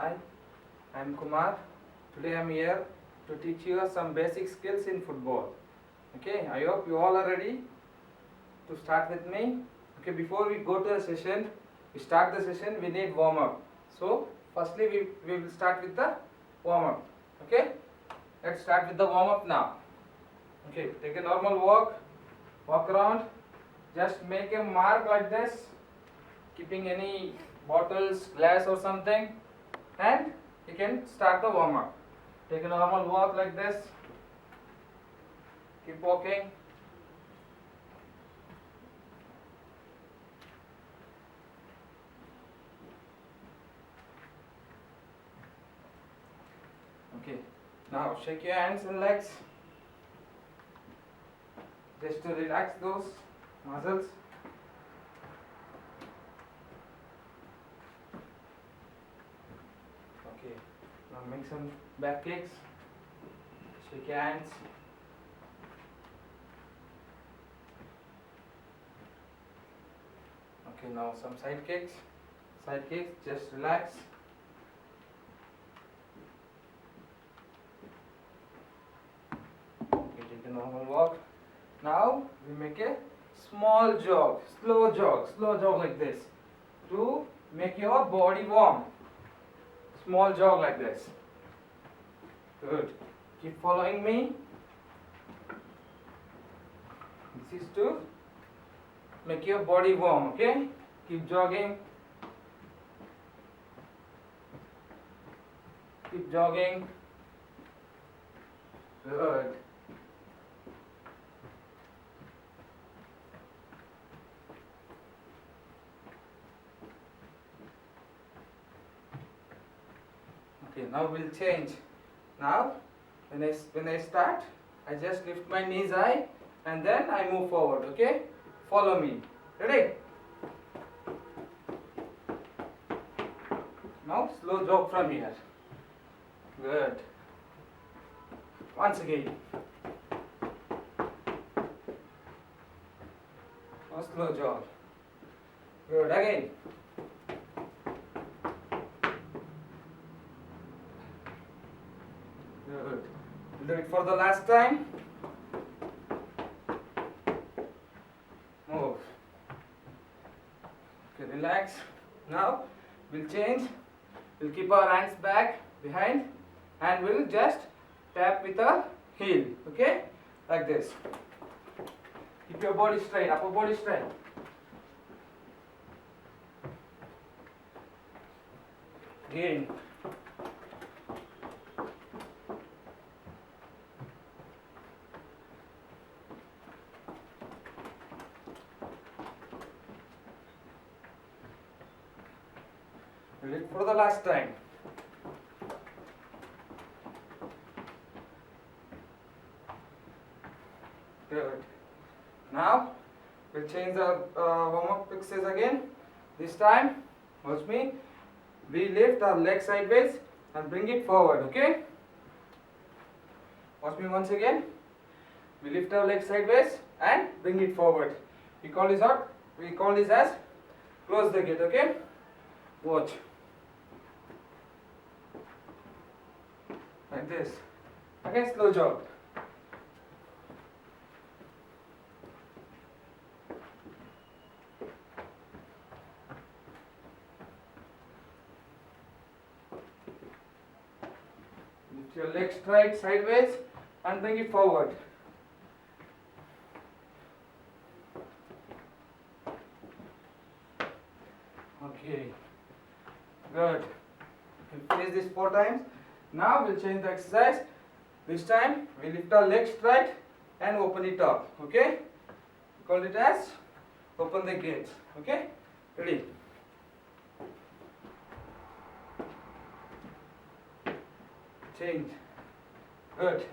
Hi, I'm Kumar. Today I'm here to teach you some basic skills in football. Okay, I hope you all are ready to start with me. Okay, before we go to the session, we start the session, we need warm up. So, firstly, we will start with the warm up. Okay, let's start with the warm up now. Okay, take a normal walk around, just make a mark like this, keeping any bottles, glass or something, and you can start the warm up. Take a normal walk like this, keep walking. Okay, now shake your hands and legs just to relax those muscles. Okay, now make some back kicks. Shake your hands. Okay, now some side kicks. Side kicks, just relax. Okay, take a normal walk. Now we make a small jog, slow jog like this to make your body warm. Small jog like this. Good. Keep following me. This is to make your body warm, okay? Keep jogging. Keep jogging. Good. Okay, now we'll change. Now, when I start, I just lift my knees high and then I move forward. Okay, follow me. Ready? Now, slow jog from here. Good. Once again. Now, slow jog. Good. Again. Good. We'll do it for the last time. Move. Okay, relax. Now we'll change. We'll keep our hands back behind and we'll just tap with a heel. Okay? Like this. Keep your body straight, upper body straight. Again. Do it for the last time. Good. Now we'll change the warm-up fixes again. This time, watch me. We lift our leg sideways and bring it forward. Okay? Watch me once again. We lift our leg sideways and bring it forward. We call this out. We call this as close the gate. Okay? Watch. Like this. Again, slow jog. Lift your leg straight sideways and bring it forward. Okay. Good. We'll finish this 4 times. Now we'll change the exercise. This time we lift our leg straight and open it up. Okay? Call it as open the gates. Okay? Ready? Change. Good.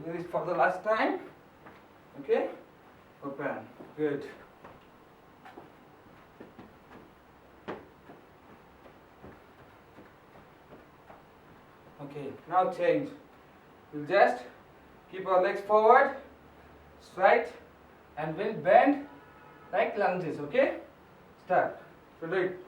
Do this for the last time. Okay? Open. Good. Okay, now change. We'll just keep our legs forward, straight, and we'll bend like lunges. Okay? Start. So do it.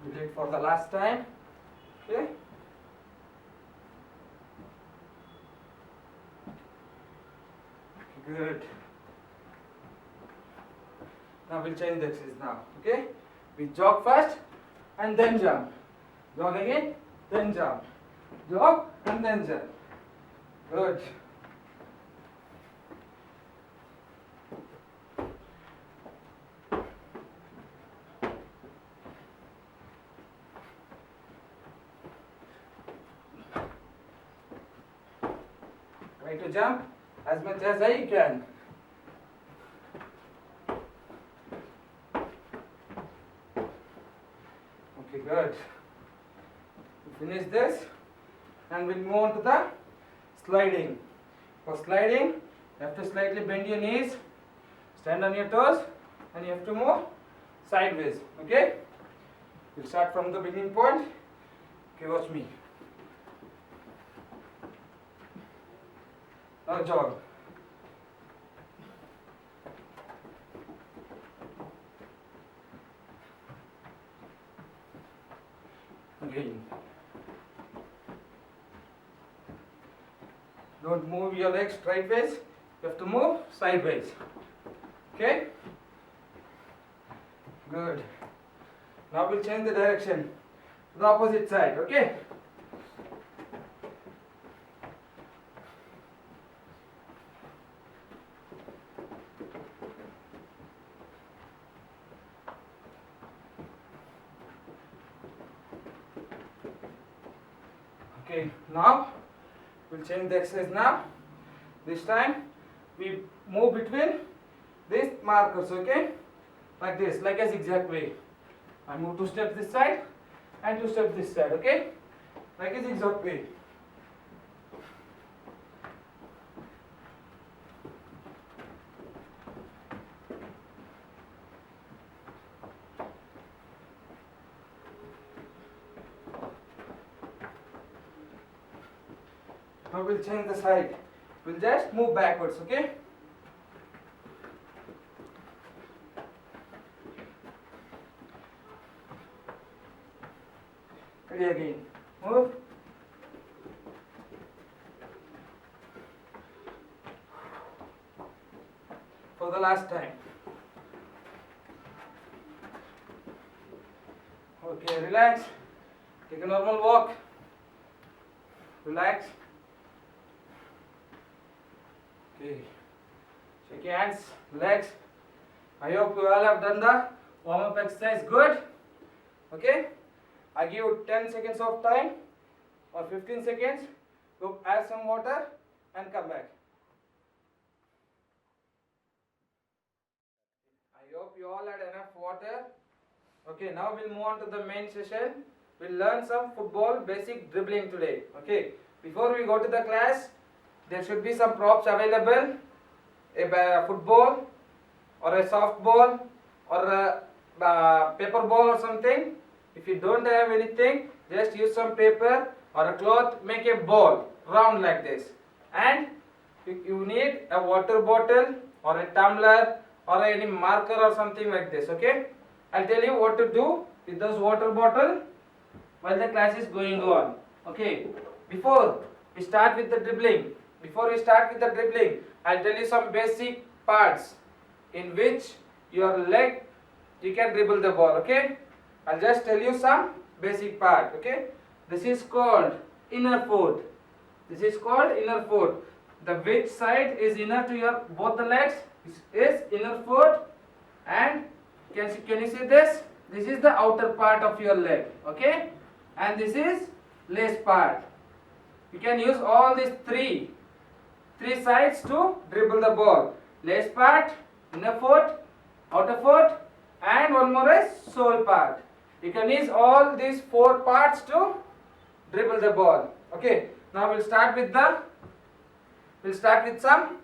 We do it for the last time. Okay? Good. Now we'll change the exercise now. Okay? We jog first and then jump. Jog again, then jump. Jog and then jump. Good. Try to jump as much as I can. Okay, good. We finish this and we'll move on to the sliding. For sliding, you have to slightly bend your knees, stand on your toes, and you have to move sideways. Okay? We'll start from the beginning point. Okay, watch me. Now jog. Again. Don't move your legs straightways. You have to move sideways. Okay? Good. Now we'll change the direction to the opposite side. Okay? Okay, now we'll change the exercise now. This time we move between these markers, okay? Like this, like a zigzag way. I move 2 steps this side and 2 steps this side, okay? Like a zigzag way. Now we'll change the side. We'll just move backwards, okay? Ready again. Move. For the last time. Okay, relax. Take a normal walk. Relax. Okay. Shake your hands, legs. I hope you all have done the warm-up exercise good. Okay? I give you 10 seconds of time or 15 seconds to add some water and come back. I hope you all had enough water. Okay, now we'll move on to the main session. We'll learn some football basic dribbling today. Okay, before we go to the class, there should be some props available. A football or a soft ball or a paper ball or something. If you don't have anything, just use some paper or a cloth, make a ball round like this. And you need a water bottle or a tumbler or any marker or something like this. Okay, I'll tell you what to do with those water bottle while the class is going on. Okay, before we start with the dribbling, I'll tell you some basic parts in which your leg you can dribble the ball. Okay, I'll just tell you some basic part. Okay, this is called inner foot. The which side is inner to your both the legs is inner foot, and can you see this? This is the outer part of your leg. Okay, and this is lace part. You can use all these three three sides to dribble the ball. Lace part, inner foot, outer foot, and one more is sole part. You can use all these four parts to dribble the ball. Okay. Now we'll start with some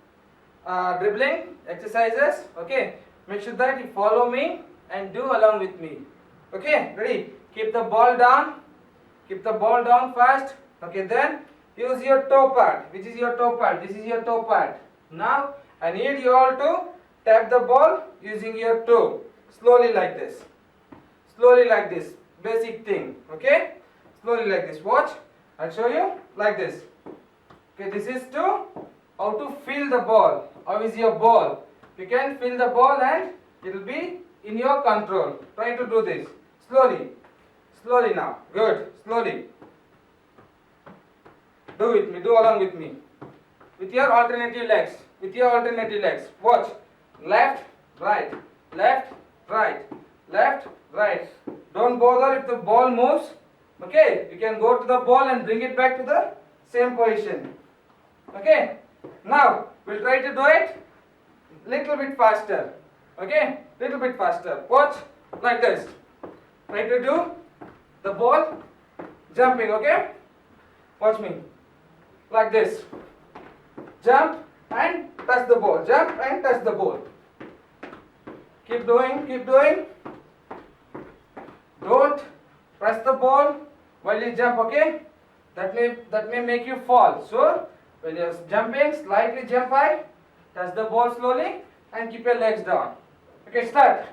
dribbling exercises. Okay. Make sure that you follow me and do along with me. Okay. Ready? Keep the ball down. Keep the ball down first. Okay. Then use your toe pad. Which is your toe pad? This is your toe pad. Now I need you all to tap the ball using your toe. Slowly like this. Slowly like this. Basic thing. Okay. Slowly like this. Watch. I'll show you like this. Okay. This is to how to feel the ball. How is your ball? You can feel the ball and it will be in your control. Try to do this. Slowly. Slowly now. Good. Slowly. Do with me. Do along with me. With your alternative legs. With your alternative legs. Watch. Left, right. Left, right. Left, right. Don't bother if the ball moves. Okay. You can go to the ball and bring it back to the same position. Okay. Now we'll try to do it little bit faster. Okay. Little bit faster. Watch. Like this. Try to do the ball jumping. Okay. Watch me. Like this. Jump and touch the ball. Jump and touch the ball. Keep doing. Keep doing. Don't press the ball while you jump. Okay. That may make you fall. So when you're jumping, slightly jump high, touch the ball slowly, and keep your legs down. Okay. Start.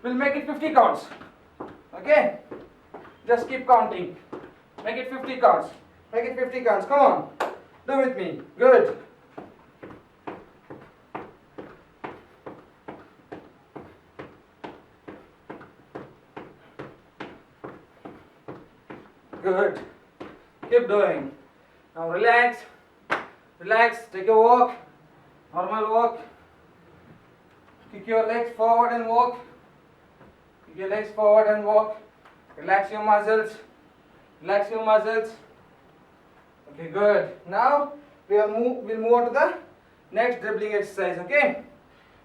We'll make it 50 counts. Okay. Just keep counting. Make it 50 counts. Make it 50 counts. Come on. Do with me. Good. Good. Keep doing. Now relax. Relax. Take a walk. Normal walk. Kick your legs forward and walk. Kick your legs forward and walk. Relax your muscles. Relax your muscles. Okay, good. Now we'll move on to the next dribbling exercise. Okay,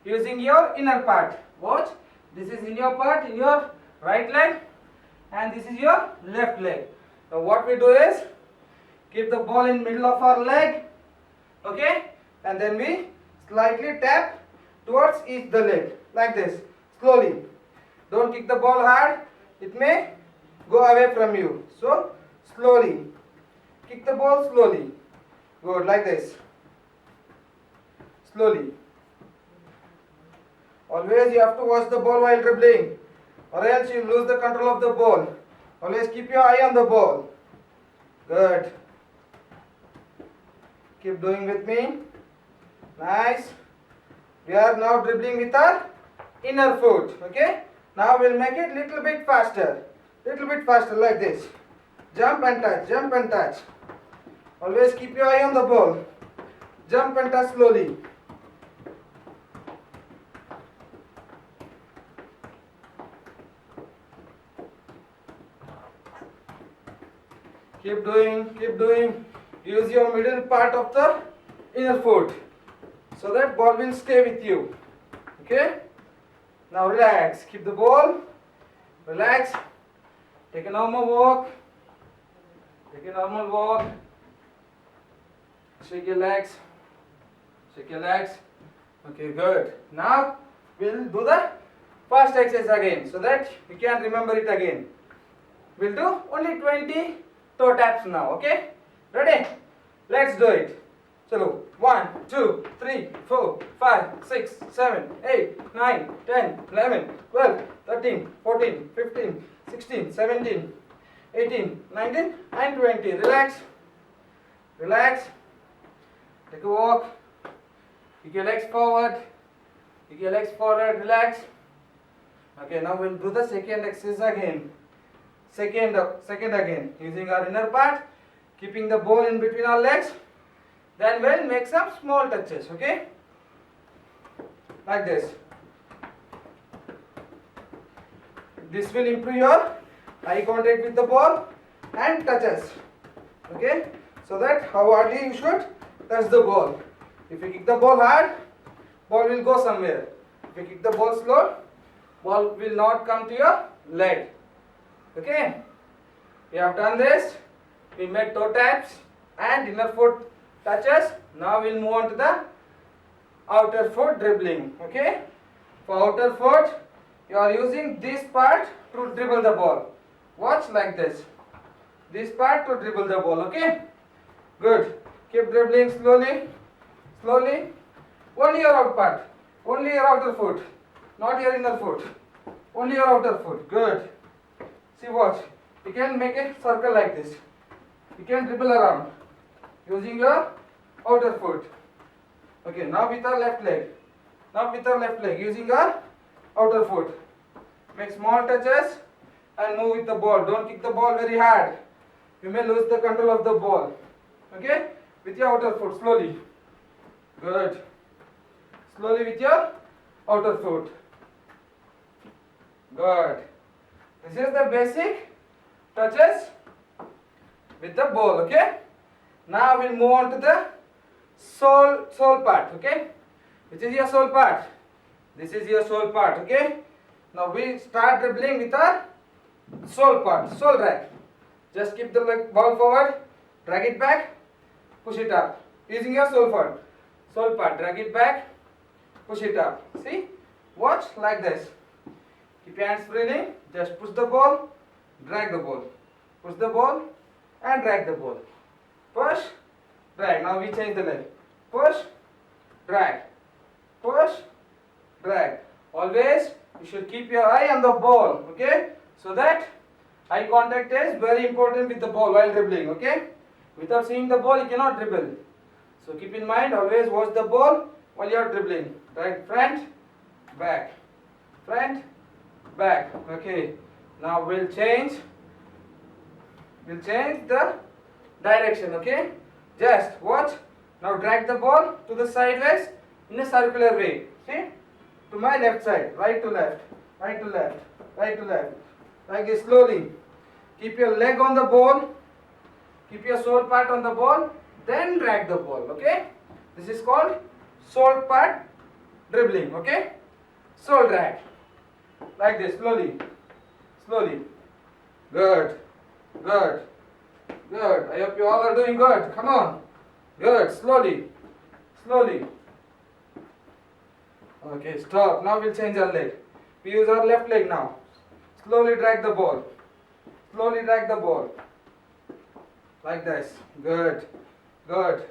using your inner part. Watch. This is in your part, in your right leg, and this is your left leg. Now what we do is keep the ball in middle of our leg. Okay, and then we slightly tap towards each the leg like this. Slowly. Don't kick the ball hard. It may go away from you. So slowly. Kick the ball slowly. Good, like this. Slowly. Always you have to watch the ball while dribbling, or else you lose the control of the ball. Always keep your eye on the ball. Good. Keep doing with me. Nice. We are now dribbling with our inner foot. Okay. Now we'll make it little bit faster. Little bit faster like this. Jump and touch. Jump and touch. Always keep your eye on the ball. Jump and touch slowly. Keep doing, keep doing. Use your middle part of the inner foot so that ball will stay with you. Okay? Now relax. Keep the ball. Relax. Take a normal walk. Take a normal walk. Shake your legs. Shake your legs. Okay, good. Now we'll do the first exercise again so that you can remember it again. We'll do only 20 toe taps now. Okay? Ready? Let's do it. Chalo. 1, 2, 3, 4, 5, 6, 7, 8, 9, 10, 11, 12, 13, 14, 15, 16, 17, 18, 19 and 20. Relax. Relax. Take a walk. Kick your legs forward. Kick your legs forward. Relax. Okay, now we'll do the second exercise again. Second again. Using our inner part. Keeping the ball in between our legs. Then we'll make some small touches. Okay? Like this. This will improve your eye contact with the ball and touches. Okay? so that how hardly you should touch the ball. If you kick the ball hard, ball will go somewhere. If you kick the ball slow, ball will not come to your leg. Okay, we have done this. We made toe taps and inner foot touches. Now we'll move on to the outer foot dribbling. Okay, for outer foot, you are using this part to dribble the ball. Watch like this. This part to dribble the ball. Okay, good. Keep dribbling slowly, slowly. Only your out part, only your outer foot, not your inner foot. Only your outer foot. Good. See, watch. You can make a circle like this. You can dribble around using your outer foot. Okay, now with our left leg. Now with our left leg using our outer foot. Make small touches and move with the ball. Don't kick the ball very hard. You may lose the control of the ball. Okay, with your outer foot slowly. Good. Slowly with your outer foot. Good. This is the basic touches with the ball. Okay. Now we'll move on to the sole part. Okay. Which is your sole part? This is your sole part. Okay. Now we start dribbling with our sole part. Sole drag. Just keep the ball forward. Drag it back. Push it up. Using your sole part. Sole part. Drag it back. Push it up. See? Watch like this. Keep your hands freely. Just push the ball, drag the ball. Push the ball and drag the ball. Push, drag. Now we change the leg. Push, drag. Push, drag. Always you should keep your eye on the ball. Okay? So that eye contact is very important with the ball while dribbling. Okay? Without seeing the ball, you cannot dribble. So keep in mind, always watch the ball while you are dribbling. Right? Front, back. Front, back. Okay, now we'll change the direction. Okay, just watch. Now drag the ball to the sideways in a circular way. See, to my left side, right to left, right to left, right to left, like this slowly. Keep your leg on the ball, keep your sole part on the ball, then drag the ball. Okay, this is called sole part dribbling. Okay, sole drag. Like this, slowly, slowly. Good, good, good. I hope you all are doing good. Come on. Good, slowly, slowly. Okay, stop. Now we'll change our leg. We use our left leg now. Slowly drag the ball. Slowly drag the ball. Like this. Good, good.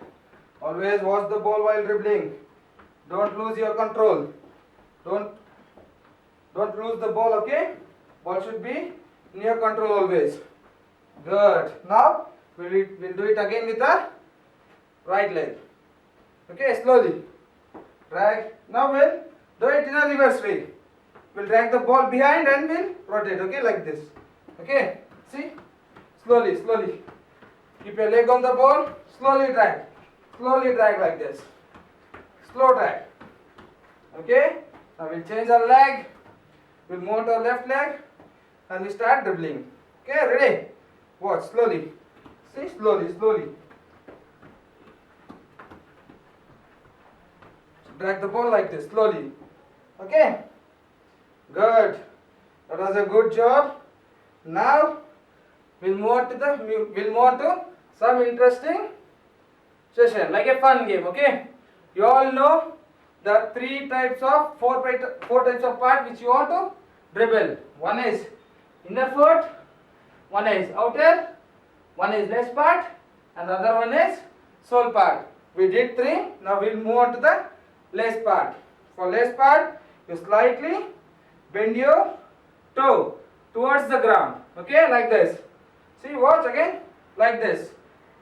Always watch the ball while dribbling. Don't lose your control. Don't lose the ball, okay? Ball should be in your control always. Good. Now we'll do it again with our right leg. Okay, slowly. Drag. Now we'll do it in a reverse way. We'll drag the ball behind and we'll rotate, okay, like this. Okay? See? Slowly, slowly. Keep your leg on the ball. Slowly drag. Slowly drag like this. Slow drag. Okay? Now we'll change our leg. We'll move to our left leg and we start dribbling. Okay, ready? Watch, slowly. See, slowly, slowly. Drag the ball like this, slowly. Okay? Good. That was a good job. Now we'll move on to some interesting session, like a fun game. Okay? You all know the four types of part which you want to dribble. One is inner foot, one is outer, one is lace part, and the other one is sole part. We did three. Now we'll move on to the lace part. For lace part, you slightly bend your toe towards the ground. Okay, like this. See, watch again, like this.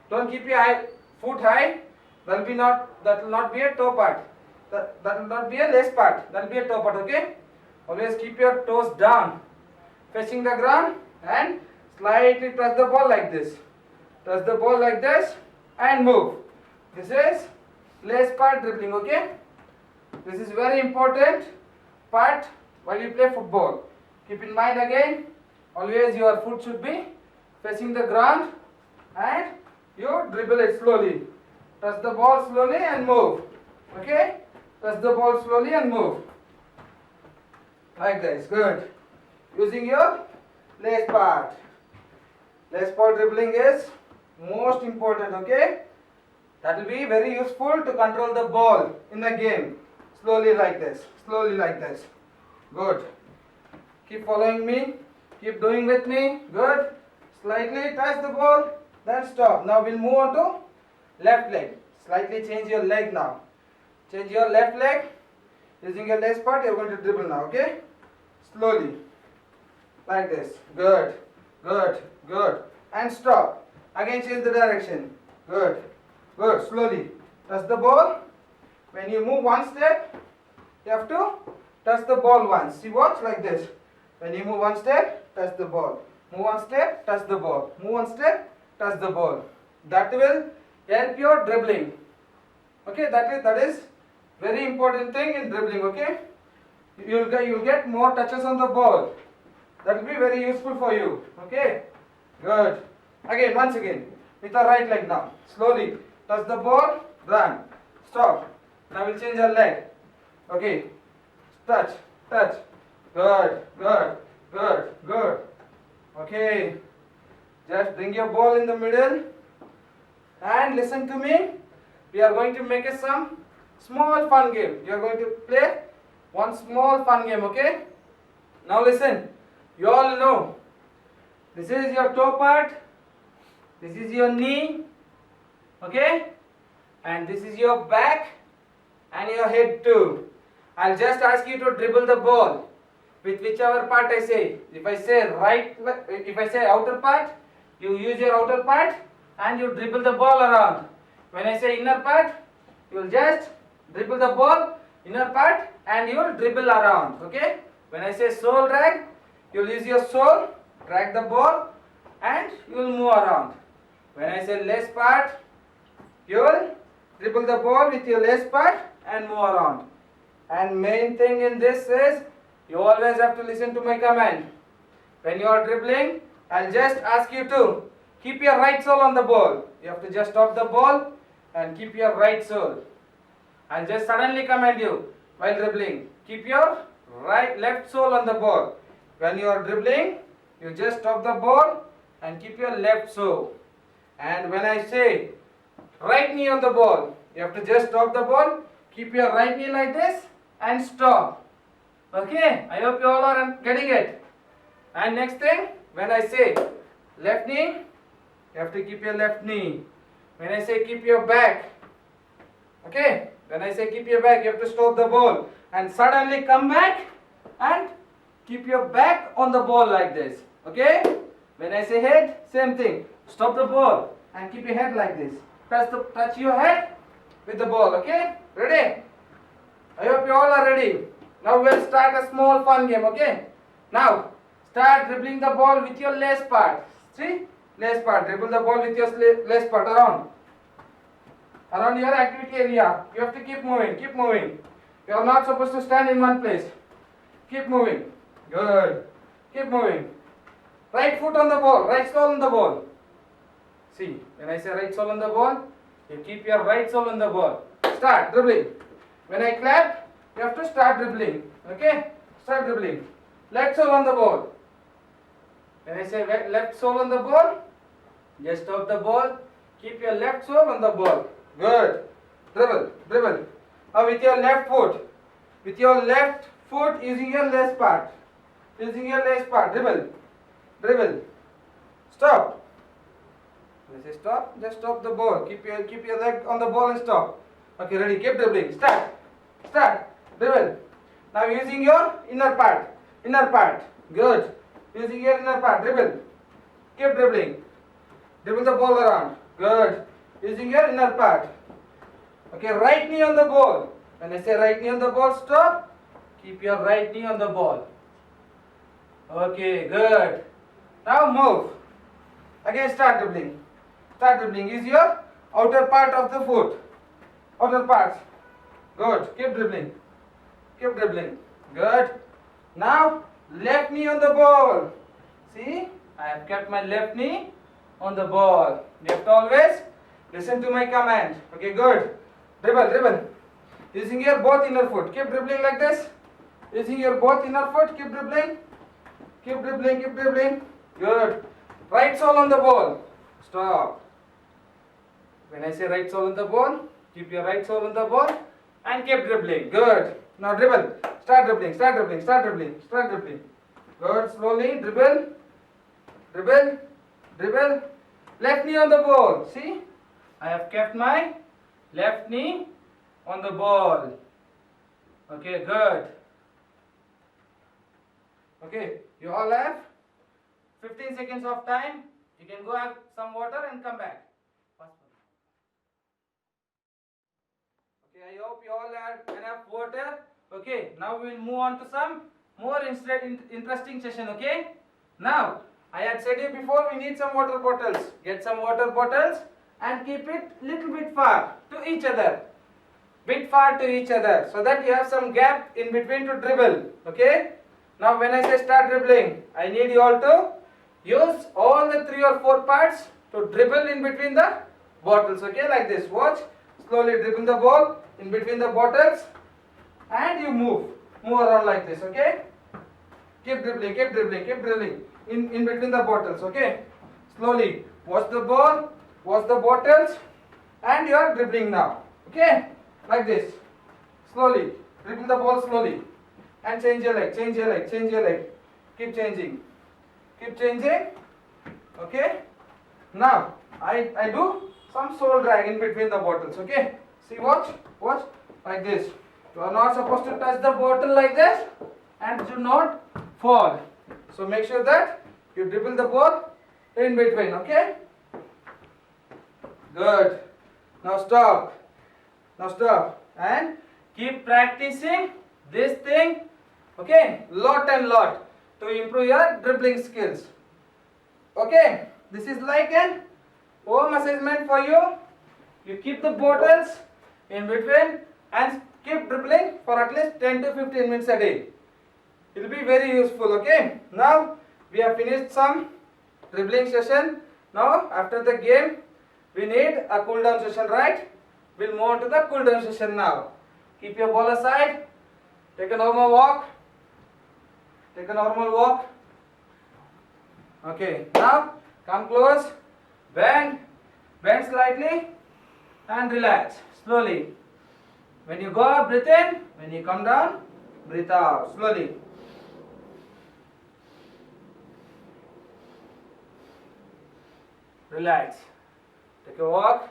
Don't keep your foot high. That will not be a toe part. That will not be a lace part. That will be a toe part. Okay. Always keep your toes down, facing the ground, and slightly touch the ball like this. Touch the ball like this and move. This is lace part dribbling. Okay. This is very important part while you play football. Keep in mind again, always your foot should be facing the ground and you dribble it slowly. Touch the ball slowly and move. Okay? Touch the ball slowly and move. Like this. Good. Using your lace part. Lace part dribbling is most important. Okay? That will be very useful to control the ball in the game. Slowly like this. Slowly like this. Good. Keep following me. Keep doing with me. Good. Slightly touch the ball. Then stop. Now we'll move on to left leg. Slightly change your leg now. Change your left leg. Using your lace part, you're going to dribble now. Okay? Slowly. Like this. Good. Good. Good. And stop. Again change the direction. Good. Good. Slowly. Touch the ball. When you move one step, you have to touch the ball once. See, watch like this. When you move one step, touch the ball. Move one step, touch the ball. Move one step, touch the ball. That will help your dribbling. Okay, that is very important thing in dribbling. Okay, you'll get more touches on the ball. That will be very useful for you. Okay, good. Again, once again, with the right leg now. Slowly touch the ball, run, stop. Now we'll change our leg. Okay, touch, touch. Good, good, good, good. Okay, just bring your ball in the middle and listen to me. We are going to make some small fun game. You are going to play one small fun game, okay? Now listen, you all know, this is your toe part, this is your knee, okay? And this is your back and your head too. I'll just ask you to dribble the ball with whichever part I say. If I say outer part, you use your outer part and you dribble the ball around. When I say inner part, you will just dribble the ball, inner part, and you will dribble around. Okay? When I say sole drag, you will use your sole, drag the ball, and you will move around. When I say lace part, you will dribble the ball with your lace part and move around. And main thing in this is, you always have to listen to my command. When you are dribbling, I'll just ask you to keep your right sole on the ball. You have to just stop the ball and keep your right sole. I'll just suddenly command you while dribbling. Keep your left sole on the ball. When you are dribbling, you just stop the ball and keep your left sole. And when I say right knee on the ball, you have to just stop the ball, keep your right knee like this and stop. Okay, I hope you all are getting it. And next thing, when I say left knee, you have to keep your left knee. When I say keep your back, okay, when I say keep your back, you have to stop the ball and suddenly come back and keep your back on the ball like this. Okay, when I say head, same thing. Stop the ball and keep your head like this. Touch your head with the ball. Okay, ready? I hope you all are ready. Now we'll start a small fun game. Okay, now start dribbling the ball with your lace part. See, lace part. Dribble the ball with your lace part around your activity area. You have to keep moving. Keep moving. You are not supposed to stand in one place. Keep moving. Good. Keep moving. Right foot on the ball. Right sole on the ball. See, when I say right sole on the ball, you keep your right sole on the ball. Start dribbling. When I clap, you have to start dribbling. Okay? Start dribbling. Left sole on the ball. When I say left sole on the ball, just stop the ball. Keep your left sole on the ball. Good. Dribble. Dribble. Now with your left foot. With your left foot using your lace part. Using your lace part. Dribble. Dribble. Stop. When I say stop, just stop the ball. Keep your leg on the ball and stop. Okay, ready? Keep dribbling. Start. Start. Dribble. Now using your inner part. Inner part. Good. Using your inner part. Dribble. Keep dribbling. Dribble the ball around. Good. Using your inner part. Okay, right knee on the ball. When I say right knee on the ball, stop. Keep your right knee on the ball. Okay, good. Now move. Again start dribbling. Start dribbling. Use your outer part of the foot. Outer parts. Good. Keep dribbling. Keep dribbling. Good. Now left knee on the ball. See, I have kept my left knee on the ball. You have to always listen to my command. Okay, good. Dribble, dribble. Using your both inner foot. Keep dribbling like this. Using your both inner foot. Keep dribbling. Keep dribbling, keep dribbling. Good. Right sole on the ball. Stop. When I say right sole on the ball, keep your right sole on the ball and keep dribbling. Good. Now dribble. Start dribbling, start dribbling, start dribbling, start dribbling. Good. Slowly. Dribble. Dribble. Dribble. Left knee on the ball. See? I have kept my left knee on the ball. Okay, good. Okay, you all have 15 seconds of time. You can go have some water and come back. Okay, I hope you all have enough water. Okay, now we will move on to some more interesting session. Okay, now I had said you before we need some water bottles. Get some water bottles and keep it little bit far to each other. Bit far to each other so that you have some gap in between to dribble. Okay. Now when I say start dribbling, I need you all to use all the 3 or 4 parts to dribble in between the bottles. Okay, like this. Watch. Slowly dribble the ball in between the bottles and you move around like this. Okay. Keep dribbling, keep dribbling, keep dribbling in between the bottles. Okay. Slowly. Watch the ball, watch the bottles and you are dribbling now. Okay. Like this. Slowly. Dribble the ball slowly. And change your leg, change your leg, change your leg. Keep changing. Keep changing. Okay. Now, I do some sole drag in between the bottles. Okay. See, watch. Watch. Like this. You are not supposed to touch the bottle like this. And do not fall. So make sure that you dribble the ball in between. Okay. Good. Now stop. Now stop. And keep practicing this thing. Okay, lot and lot to improve your dribbling skills. Okay, this is like an home assignment for you. You keep the bottles in between and keep dribbling for at least 10 to 15 minutes a day. It will be very useful. Okay, now we have finished some dribbling session. Now after the game we need a cool down session, right? We'll move on to the cool down session now. Keep your ball aside. Take a normal walk. Take a normal walk. Okay, now come close. Bend slightly and relax slowly. When you go up, breathe in. When you come down, breathe out slowly. Relax. Take a walk.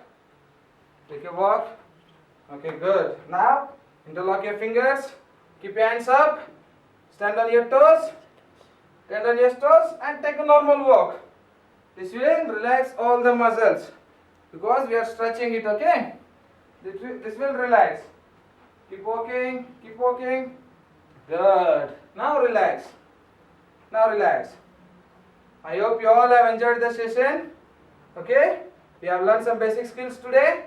Take a walk. Okay, good. Now interlock your fingers. Keep your hands up. Stand on your toes. Stand on your toes and take a normal walk. This will relax all the muscles because we are stretching it. Okay. This will relax. Keep walking. Keep walking. Good. Now relax. Now relax. I hope you all have enjoyed the session. Okay. We have learned some basic skills today.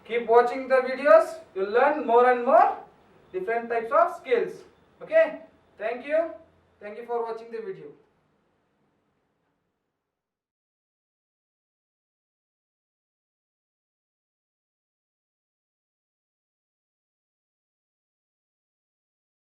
Keep watching the videos. You'll learn more and more different types of skills. Okay. Thank you. Thank you for watching the video.